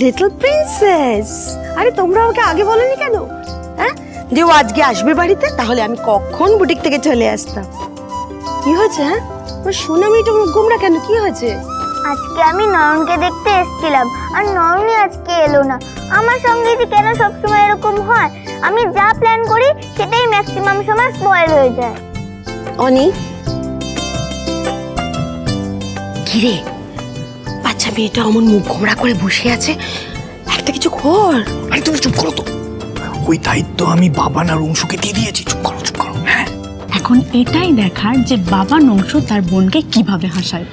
Little princess, আরে তোমরা ওকে আগে বলনি কেন? হ্যাঁ, যে ও আজকে আসবে বাড়িতে, তাহলে আমি কখন বুটিক থেকে চলে আসতাম। কি হয়েছে? হ্যাঁ, আমার সোনা মেয়েটা মুখ গোমড়া কেন? কি হয়েছে? আজকে আমি নয়নকে দেখতে এসেছিলাম, আর নয়নই আজকে এলো না। আমার সঙ্গে যে কেন সবসময় এরকম হয়? আমি যা প্ল্যান করি সেটাই ম্যাক্সিমাম সময় স্পয়েল হয়ে যায়। অনি, কি রে, বাচ্চা মেয়েটা অমন মুখ গোমড়া করে বসে আছে, একটা কিছু কর। আরে তুমি চুপ করো তো, ওই দায়িত্ব আমি বাবান আর অংশুকে দিয়ে দিয়েছি। চুপ করো চুপ করো। হ্যাঁ, এখন এটাই দেখার যে বাবা নংশু তার বোনকে কিভাবে হাসায়।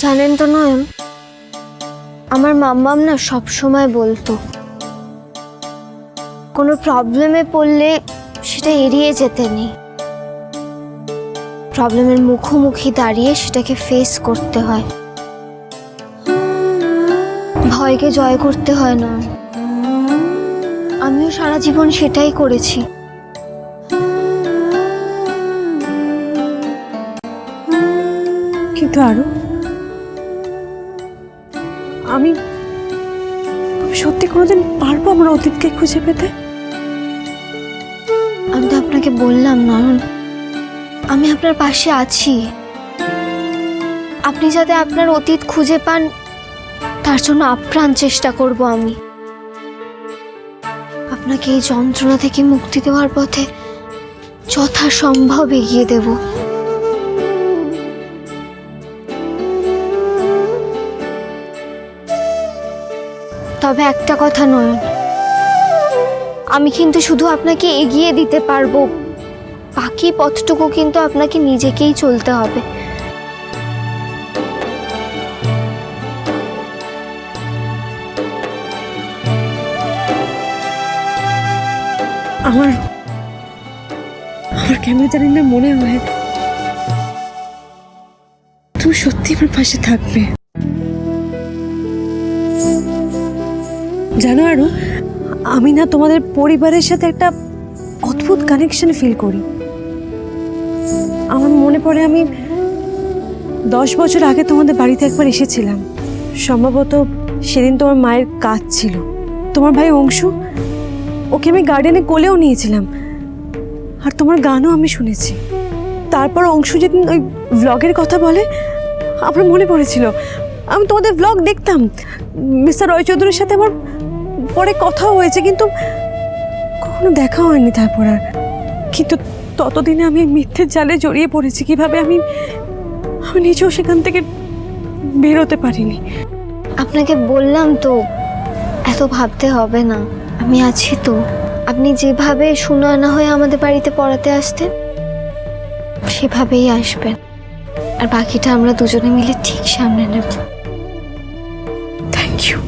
জানেন তো নয়ন, আমার মাম্মাম না সব সময় বলতো কোনো প্রবলেমে পড়লে সেটা এড়িয়ে যেতে নেই, প্রবলেমের মুখোমুখি দাঁড়িয়ে সেটাকে ফেস করতে হয়, ভয়কে জয় করতে হয় না। আমিও সারা জীবন সেটাই করেছি। কিন্তু আরো আমি সত্যি কোনোদিন পারবো আমরা অতীতকে খুঁজে পেতে? আমি তো আপনাকে বললাম নয়ন, আমি আপনার পাশে আছি। আপনি যাতে আপনার অতীত খুঁজে পান তার জন্য আপ্রাণ চেষ্টা করব আমি। আপনাকে এই যন্ত্রণা থেকে মুক্তি দেওয়ার পথে যথাসম্ভব এগিয়ে দেব। তবে একটা কথা নয়ন, আমি কিন্তু শুধু আপনাকে এগিয়ে দিতে পারবো, বাকি পথটুকু কিন্তু আপনাকে নিজেকেই চলতে হবে। আমার আমার কেন জানি না মনে হয় তুমি সত্যি আমার পাশে থাকবে। জানো আরু, আমি না তোমাদের পরিবারের সাথে একটা অদ্ভুত কানেকশন ফিল করি। আমার মনে পড়ে আমি 10 বছর আগে তোমাদের বাড়িতে একবার এসেছিলাম। সম্ভবত সেদিন তোমার মায়ের কাজ ছিল। তোমার ভাই অংশু, ওকে আমি গার্ডেনে কোলেও নিয়েছিলাম, আর তোমার গানও আমি শুনেছি। তারপর অংশু যেদিন ওই ভ্লগের কথা বলে আমার মনে পড়েছিল আমি তোমাদের ভ্লগ দেখতাম। মিস্টার রয় চৌধুরীর সাথে আমার পরে কথাও হয়েছে, কিন্তু কখনো দেখা হয়নি তারপর আর। কিন্তু ততদিনে আমি মিথ্যের জালে জড়িয়ে পড়েছি। কিভাবে আমি নিজেও সেখান থেকে বেরোতে পারিনি। আপনাকে বললাম তো, এত ভাবতে হবে না, আমি আছি তো। আপনি যেভাবে সুনয়না হয়ে আমাদের বাড়িতে পড়াতে আসতেন সেভাবেই আসবেন, আর বাকিটা আমরা দুজনে মিলে ঠিক সামনে নেব। Thank you.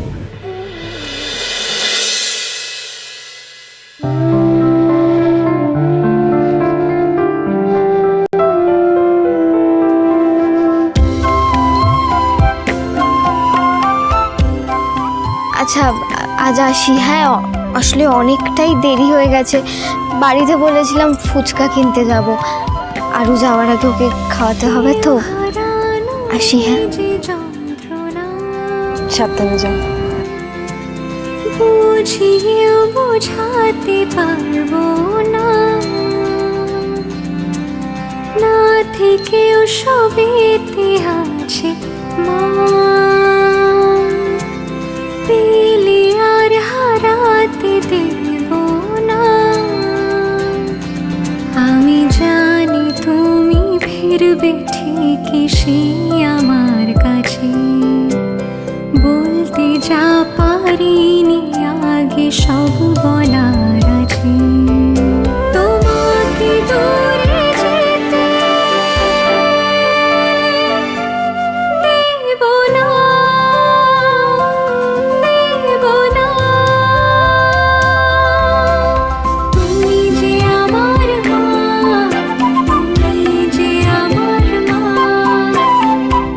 আচ্ছা, আজ আসি। হ্যাঁ, আসলে অনেকটাই দেরি হয়ে গেছে। বাড়িতে বলেছিলাম ফুচকা কিনতে যাব, আরও যাওয়ার আগে ওকে খাওয়াতে হবে তো। আসি। হ্যাঁ, সাবধানে যাও। বুঝিয়েও বোঝাতে পারবো না, না থেকেও সবেতে আছে মা, পেলে আর হারাতে দেব না। আমি জানি তুমি ফিরবে ঠিকই সেই আমার কাছে, বলতে যা পারিনি আগে সব বলার আছে। তোমাকে দূরে যেতে দেব না, দেব না। তুমি যে আমার মা, তুমি যে আমার মা,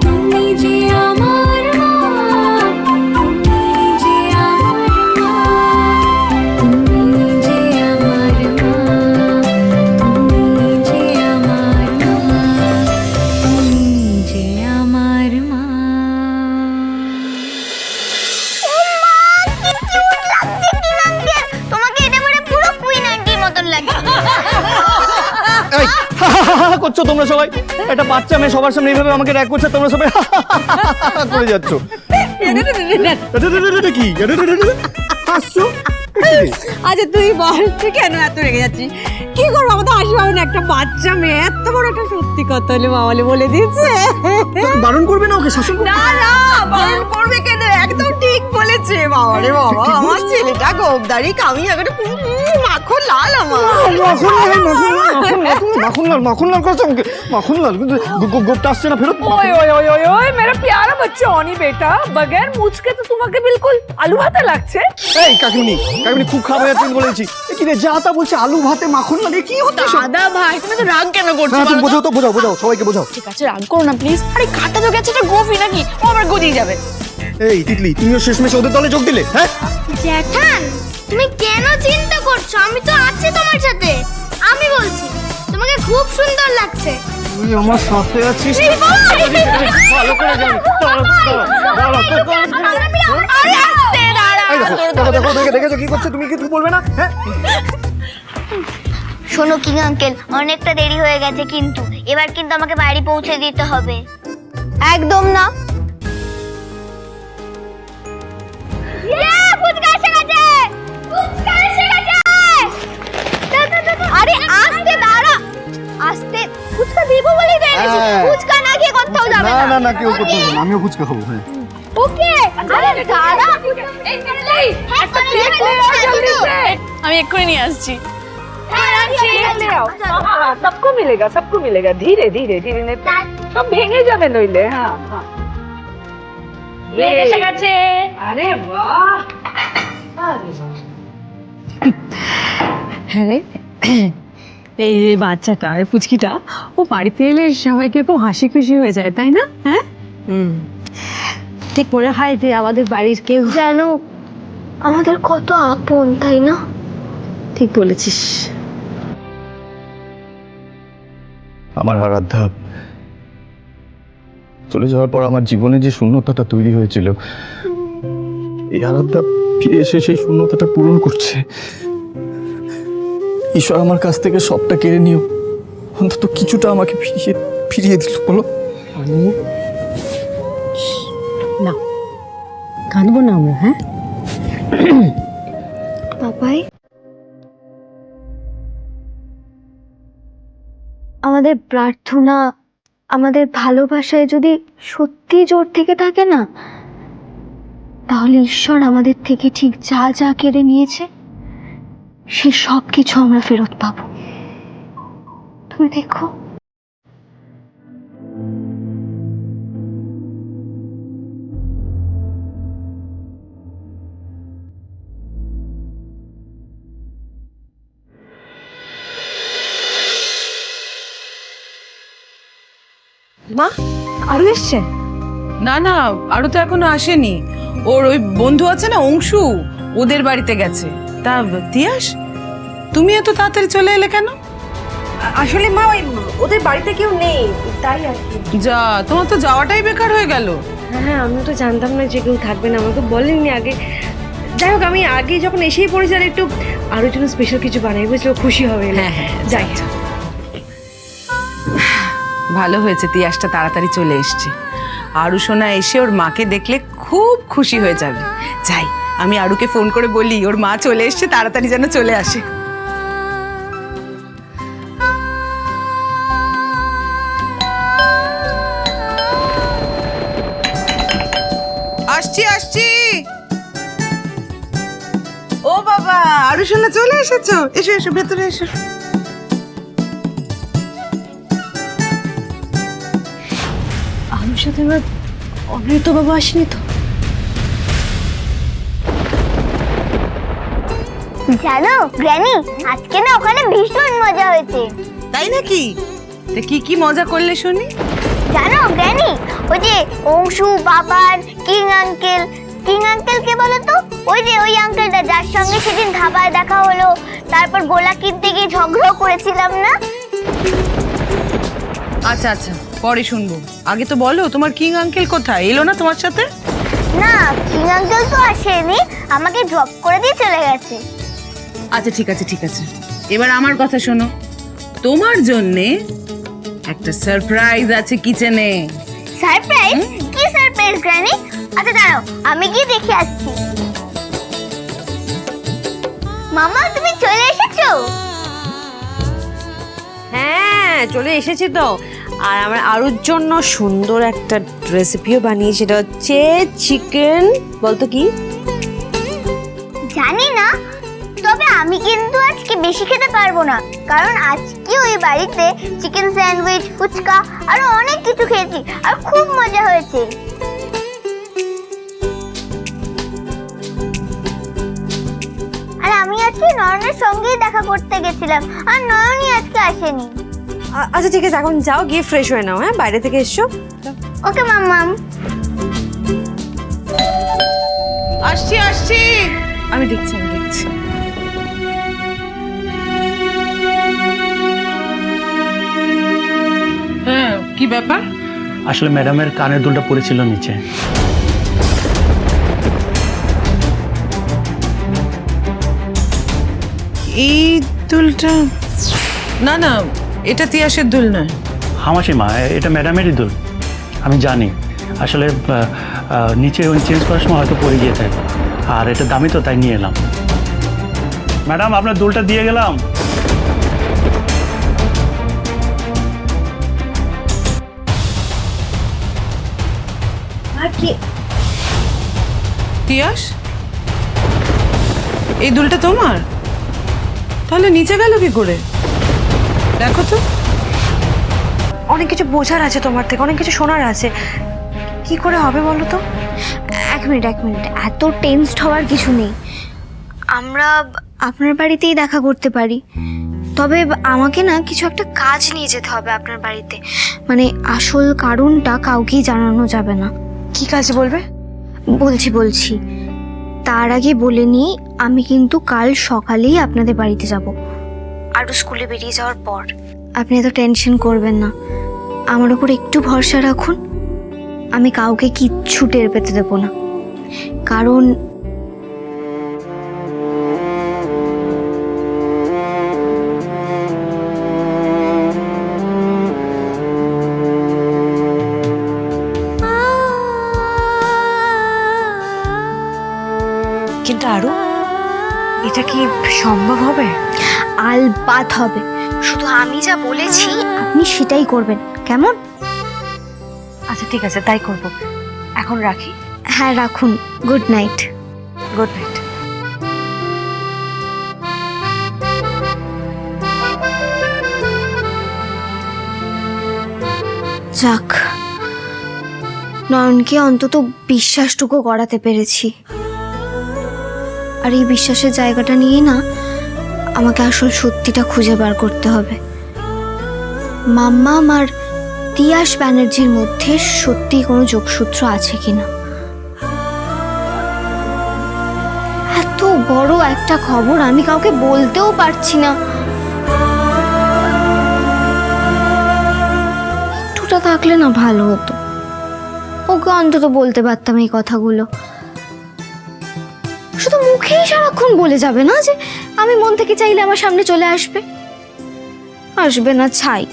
তুমি যে আমার মা, তুমি যে আমার মা, তুমি যে আমার মা, তুমি যে আমার মা, তুমি যে আমার মা। তোমাকে এটা পরে পুরো কুইন আন্টির মতন লাগে। এই করছো তোমরা সবাই? একটা বাচ্চা মেয়ে সবার সামনে এইভাবে আমাকে র্যাক করছে, তোমরা সবাই করে যাচ্ছ। কি হাসছো? আচ্ছা তুই বল, তুই কেন এত রেগে যাচ্ছিস? কি করবো, আমাদের হাসি পাবে না? একটা বাচ্চা মেয়ে এত বড় একটা সত্যি কথা হলে মামালে বলে দিচ্ছে। বারণ করবে না ওকে? শাসন করবে? না না, বারণ করবে কেন? একদম ঠিক বলেছে। বাবা রে বাবা, আমার ছেলেটা গোবদারি কামি একেবারে মাখন লাল। আমার মাখনলাল করছো আমাকে? মাখনলাল কিন্তু গোপটা আসছে না ফেরত। ओए ओए ओए ओए ओए मेरा प्यारा बच्चा ऑनी बेटा, बगैर मुझ के तो तुम्हारे बिल्कुल आलू भाते लगছে। এই কাকিমনি খুব খারাপ হয়ে যাচ্ছে বলেছি। কি রে যা তা বলছে আলু ভাতে মাখন লাগে, কি হচ্ছে? দাদা ভাই, তুমি তো রাগ কেন করছো? হ্যাঁ তুমি বোঝাও তো, বোঝাও সবাইকে বোঝাও। ঠিক আছে, রাগ করো না প্লিজ। আরে কাটা তো গেছে, এটা গোফি নাকি? ও আবার গজিয়ে যাবে। এই তিতলি, তুমিও শেষমেশ ওদের দলে যোগ দিলে? হ্যাঁ জ্যাঠান, তুমি কেন চিন্তা করছো? আমি তো আছি তোমার সাথে। আমি বলছি তোমাকে খুব সুন্দর লাগছে। তুই আমার সাথে আছিস, ভালো করে জানি। আরে আস্তে দাঁড়া। দেখো দেখেছো কি করছে? তুমি কিছু বলবে না? হ্যাঁ শোনো কিং আঙ্কেল, অনেকটা দেরি হয়ে গেছে, কিন্তু এবার কিন্তু আমাকে বাড়ি পৌঁছে দিতে হবে। একদম না। ফুচকা এসে গেছে, ফুচকা এসে গেছে। আরে আস্তে দাঁড়া, আস্তে। ফুচকা দিব বলেই দিয়ে গেছি, ফুচকা না খেয়ে কোথাও যাবে না। না না কেউ করতে হবে না, আমিও ফুচকা খাবো। হ্যাঁ ওকে, আরে দাঁড়া। একটা প্লেট ले आओ जल्दी से। আমি এক্ষুনি নিয়ে আসছি। হ্যাঁ ले आओ हाँ, सबको मिलेगा धीरे धीरे धीरे नहीं तो सब ভেঙে যাবে নইলে হ্যাঁ হ্যাঁ এসে গেছে আরে বাহ হ্যাঁ রে এই যে বাচ্চাটা এই পুচকিটা ও বাড়িতে এলে সবাইকে খুব হাসি খুশি হয়ে যায় তাই না? হ্যাঁ ঠিক মনে হয় যে আমাদের বাড়ির কেউ। যেন আমাদের কত আপন, তাই না? ঠিক বলেছিস। আমার আরাধ্যা চলে যাওয়ার পর আমার জীবনে যে শূন্যতাটা তৈরি হয়েছিল, এই আরাধ্যা ফিরে এসে সেই শূন্যতাটা পূরণ করছে। ঈশ্বর আমার কাছ থেকে সবটা কেড়ে নিও, অন্তত কিছুটা আমাকে ফিরিয়ে দিল। বলো না কাঁদবো না আমরা, হ্যাঁ? বাবাই, আমাদের প্রার্থনা, আমাদের ভালোবাসায় যদি সত্যি জোর থেকে থাকে না, তাহলে ঈশ্বর আমাদের থেকে ঠিক যা যা কেড়ে নিয়েছে সে সব কিছু আমরা ফেরত পাবো। তুমি দেখো। মা আরো এসছে? না না, আরো তো এখনো আসেনি। ওর ওই বন্ধু আছে না অংশু, ওদের বাড়িতে গেছে। তা তিয়াস, তুমি এত তাড়াতাড়ি চলে এলে কেন? আসলে মা ওই ওদের বাড়িতে কেউ নেই, তাই আর কি। যা, তোমার তো যাওয়াটাই বেকার হয়ে গেল। হ্যাঁ আমি তো জানতাম না যে কেউ থাকবে না, আমাকে বলেননি আগে। যাই হোক, আমি আগে যখন এসেই পড়েছি আর একটু আরো জন্য স্পেশাল কিছু বানাই, বুঝলো? খুশি হবে। হ্যাঁ হ্যাঁ, যাই। ভালো হয়েছে তিয়াসটা তাড়াতাড়ি চলে এসছে। আরু সোনা এসে ওর মাকে দেখলে খুব খুশি হয়ে যাবে। যাই, আমি আরুকে ফোন করে বলি ওর মা চলে এসছে, তাড়াতাড়ি যেন চলে আসে। আসছি আসছি। ও বাবা, আরু সোনা চলে এসেছো? এসো এসো, ভেতরে এসো। আমার সাথে এবার অমৃত বাবা আসেনি তো? জানো গ্র্যানি, আজকে না ওখানে ভীষণ মজা হয়েছে। তাই নাকি? তা কি কি মজা করলে শুনি। জানো গ্র্যানি, ওই যে অংশু, বাবার, কিং আঙ্কেল কে বলো তো? ওই যে ওই আঙ্কেলটা যার সঙ্গে সেদিন ধাবায় দেখা হলো, তারপর গোলা কিনতে গিয়ে ঝগড়া করেছিলাম না? আচ্ছা আচ্ছা, পরে শুনবো। আগে তো বলো তোমার কিং আঙ্কেল কোথায়? এলো না তোমার সাথে? না, কিং আঙ্কেল তো আসেনি, আমাকে ড্রপ করে দিয়ে চলে গেছে। আচ্ছা ঠিক আছে ঠিক আছে, এবার আমার কথা শোনো। তোমার জন্যে একটা সারপ্রাইজ আছে কিচেনে। সারপ্রাইজ? কি সারপ্রাইজ গ্র্যানি? আচ্ছা দাঁড়াও, আমি গিয়ে দেখে আসছি। মামা তুমি চলে এসেছো? হ্যাঁ চলে এসেছি তো। আর আমার আরুর জন্য সুন্দর একটা রেসিপিও বানিয়ে, সেটা হচ্ছে চিকেন। বলতো কি? জানি না, তবে আমি কিন্তু আজকে বেশি খেতে পারবো না, কারণ আজকে ওই বাড়িতে চিকেন স্যান্ডউইচ, ফুচকা আরো অনেক কিছু খেয়েছি আর খুব মজা হয়েছে। আর আমি আজকে নয়নের সঙ্গেই দেখা করতে গেছিলাম, আর নয়নই আজকে আসেনি। আচ্ছা ঠিক আছে, এখন যাও গিয়ে ফ্রেশ হয়ে নাও। হ্যাঁ বাইরে থেকে এসছো। ওকে মাম্মাম। আসছি আসছি, আমি দেখছি আমি দেখছি। হ্যাঁ, কি ব্যাপার? আসলে ম্যাডামের কানের দুলটা পড়েছিল নিচে। এই দুলটা? না না, এটা তিয়াসের দুল নয়। হামাসি মা, এটা ম্যাডামেরই দুল। আমি জানি আসলে নিচে চেঞ্জ করার সময় হয়তো পড়ে গিয়ে থাকে, আর এটা দামি তো তাই নিয়ে এলাম। ম্যাডাম আপনার দুলটা দিয়ে গেলাম। তিয়াস, এই দুলটা তোমার? তাহলে নিচে গেল কি করে? দেখো তো। অনেক কিছু বোঝার আছে তোমার থেকে, অনেক কিছু শোনার আছে। কি করে হবে বলো তো? এক মিনিট এত টেনসড হওয়ার কিছু নেই। আমরা আপনার বাড়িতেই দেখা করতে পারি, তবে আমাকে না কিছু একটা কাজ নিয়ে যেতে হবে আপনার বাড়িতে। মানে আসল কারণটা কাউকেই জানানো যাবে না। কি কাজ বলবে? বলছি তার আগে বলে নিই, আমি কিন্তু কাল সকালেই আপনাদের বাড়িতে যাব, আরও স্কুলে বেরিয়ে যাওয়ার পর। আপনি এত টেনশন করবেন না, আমার উপর একটু ভরসা রাখুন। আমি কাউকে কিচ্ছু টের পেতে দেবো না, কারণ কিন্তু আরো এটা কি সম্ভব হবে? আলবাত হবে, শুধু আমি যা বলেছি আপনি সেটাই করবেন, কেমন? আচ্ছা ঠিক আছে, তাই করব। এখন রাখি। হ্যাঁ রাখুন, গুড নাইট। Good night. যাক, নয়নকে অন্তত বিশ্বাসটুকু করাতে পেরেছি। আর এই বিশ্বাসের জায়গাটা নিয়ে না আমাকে আসল সত্যিটা খুঁজে বার করতে হবে। মাম্মাম আর তিয়াস ব্যানার্জির মধ্যে সত্যি কোনো যোগসূত্র আছে কিনা। এত বড় একটা খবর আমি কাউকে বলতেও পারছি না। একটুটা থাকলে না ভালো হতো, ওকে অন্তত বলতে পারতাম এই কথাগুলো। শুধু মুখেই সারাক্ষণ বলে যাবে না যে আমি মন থেকে চাইলে আমার সামনে চলে আসবে। আসবে না ছাই।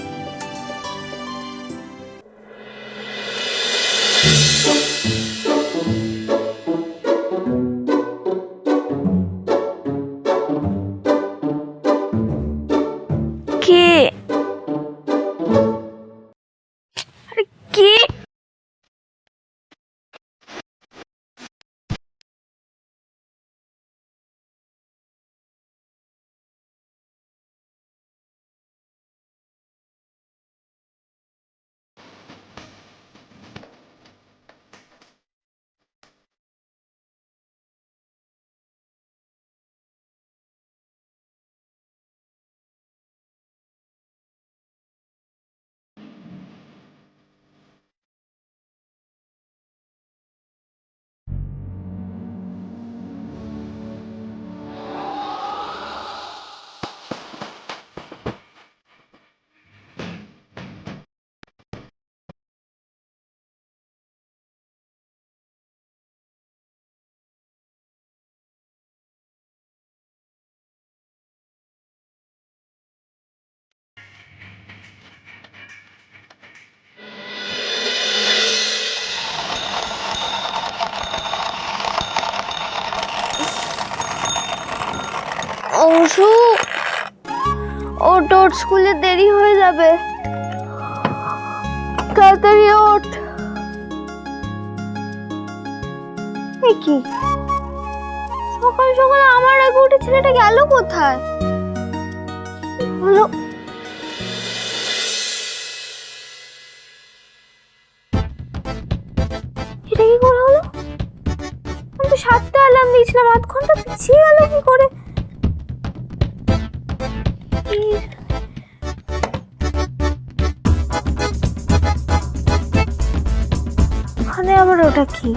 কে? আরে কে? অংশু, ওঠ ওঠ, স্কুলে দেরি হয়ে যাবে, তাড়াতাড়ি ওঠ। কি সকাল সকাল আমার আগে উঠে ছেলেটা গেল কোথায়? হলো এটা কি করে হলো? আমি তো 7টা অ্যালার্ম দিয়েছিলাম, আধ ঘন্টা পিছিয়ে গেল কি করে? ওখানে আবার ওটা কি?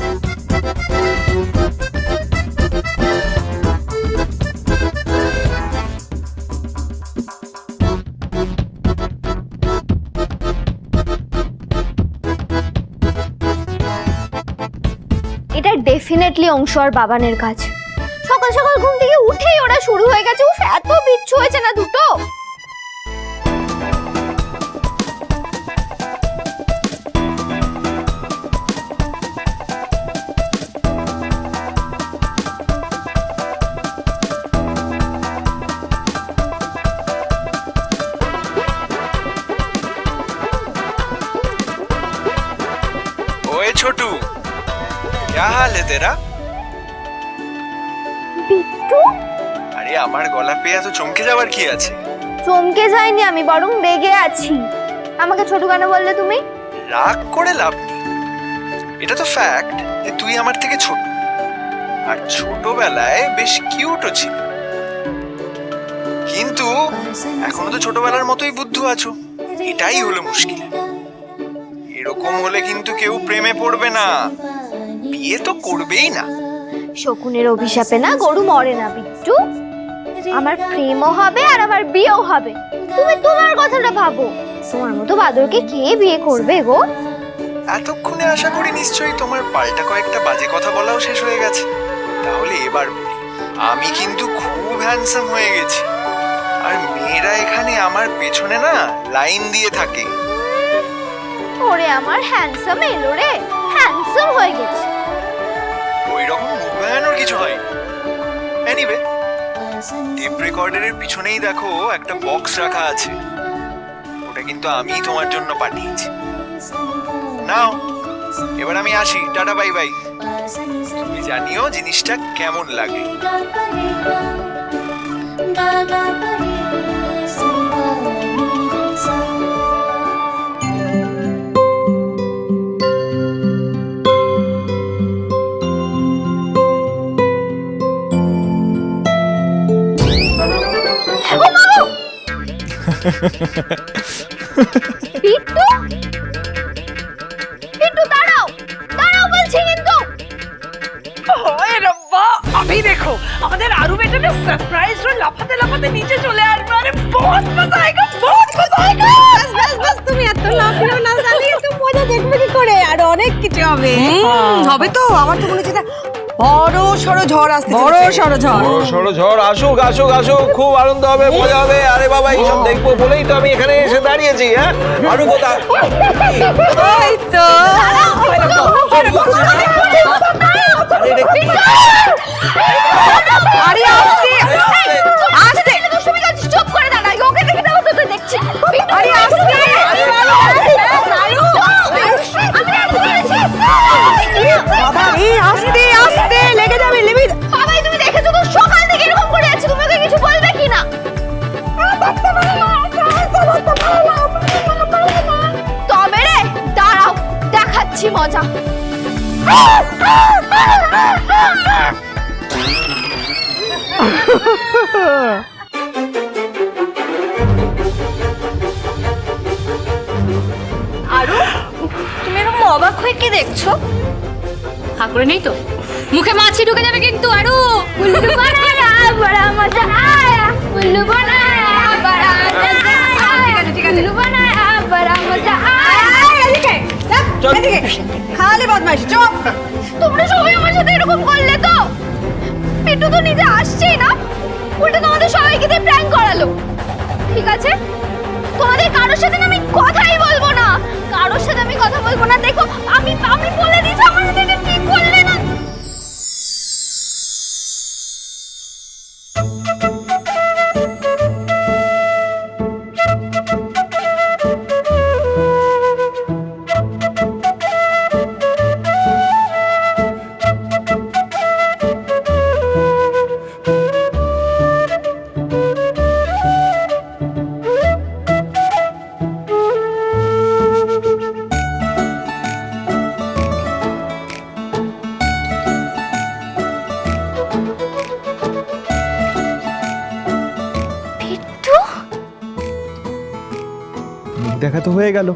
এটা ডেফিনেটলি অংশ আর বাবানের কাজ। সকাল সকাল ঘুম থেকে উঠেই ওরা শুরু হয়ে গেছে। উফ, এত বিচ্ছু হয়েছে না দুটো। ओए छोटू, क्या हाल है तेरा? বিট্টু, अरे এ আমার গলা পেয়ে এত চমকে যাওয়ার কি আছে? চমকে যাইনি আমি, বরং রেগে আছি। আমাকে ছোট কেন বললে তুমি? রাগ করে লাভ নেই, এটা তো ফ্যাক্ট যে তুই আমার থেকে ছোট, আর ছোটবেলায় বেশ কিউটও ছিল, কিন্তু এখনো তো ছোটবেলার মতোই বুদ্ধু আছো, এটাই হলো মুশকিল। এরকম হলে কিন্তু কেউ প্রেমে পড়বে না, বিয়ে তো করবেই না। শকুনের অভিশাপে না গরু মরে না বিট্টু। আমার প্রেমও হবে আর আমার বিয়েও হবে। তুমি তোমার কথাটা ভাবো, তোমার মতো বাদরকে কে বিয়ে করবে গো? এতক্ষণে আশা করি নিশ্চয়ই তোমার পাল্টা কয়েকটা বাজে কথা বলাও শেষ হয়ে গেছে। তাহলে এবার বলি, আমি কিন্তু খুব হ্যান্ডসাম হয়ে গেছি, আর মেয়েরা এখানে আমার পেছনে না লাইন দিয়ে থাকে। ওরে আমার হ্যান্ডসাম এলো রে, হ্যান্ডসাম হয়ে গেছে। ওই রকম মুখ ভাঙানোর কিছু হয়। এনিওয়ে, টেপ রেকর্ডারের পিছনেই দেখো একটা বক্স রাখা আছে, ওটা কিন্তু আমি তোমার জন্য পাঠিয়েছি। নাও, এবার আমি আসি, টাটা বাই বাই। তুমি জানিও জিনিসটা কেমন লাগে। বিট্টু, বিট্টু দাঁড়াও, দাঁড়াও বলছি কিন্তু। ওরে রব্বা, अभी देखो আমাদের আরু বেটা না সারপ্রাইজ র লাফাতে লাফাতে নিচে চলে আসবে। আরে বহুত মজা আয়েগা, বহুত মজা আয়েগা। বাস তুমি এত লাফিও না, জানি তো মজা দেখবে কি করে, আর অনেক কিছু হবে। হবে তো, আমার তো মনে হচ্ছে বড় সড়ো ঝড় আসছে, বড় সড়ো ঝড়। বড় সড়ো ঝড় আসুক আসুক আসুক, খুব আনন্দ হবে, মজা হবে। আরে বাবা, এইসব দেখবো বলেই তো আমি এখানে এসে দাঁড়িয়েছি। হ্যাঁ, আরো কোথা? এই তো আরে আস্তে আস্তে, তুমি কাছে চুপ করে দাঁড়াই, ওকে দেখে দাও তো, দেখছি। আরে আস্তে বাবা, এই আস্তে আস্তে লেগে যাবে, লেবি। বাবাই তুমি দেখেছো তো সকাল থেকে এরকম করে আছে, তুমি ওকে কিছু বলবে কি না? তবে রে দাঁড়াও, দেখাচ্ছি মজা। আরু, তুমি এরকম অবাক হয়ে কি দেখছো? হা করে নেই তো, মুখে মাছি ঢুকে যাবে কিন্তু। আরু উল্লু বানায়া বড়া মজা আয়া, উল্লু বানায়া বড়া মজা আয়া, ঠিক আছে উল্লু বানায়া বড়া মজা আয়া। এদিকে এদিকে, খালি বদমাইশ, চুপ। তোমরা সবাই আমার সাথে এরকম করলে তো? পিটু তো নিজে আসছেই না, উল্টো তোমাদের সবাইকে দিয়ে প্র্যাঙ্ক করালো। ঠিক আছে, তোমাদের কারোর সাথে না আমি কথাই বলবো না, কারোর সাথে আমি কথা বলবো না। দেখো আমি আমি বলে দিয়েছি, আমার সাথে এটা ঠিক করলে না। দেখা তো হয়ে গেল।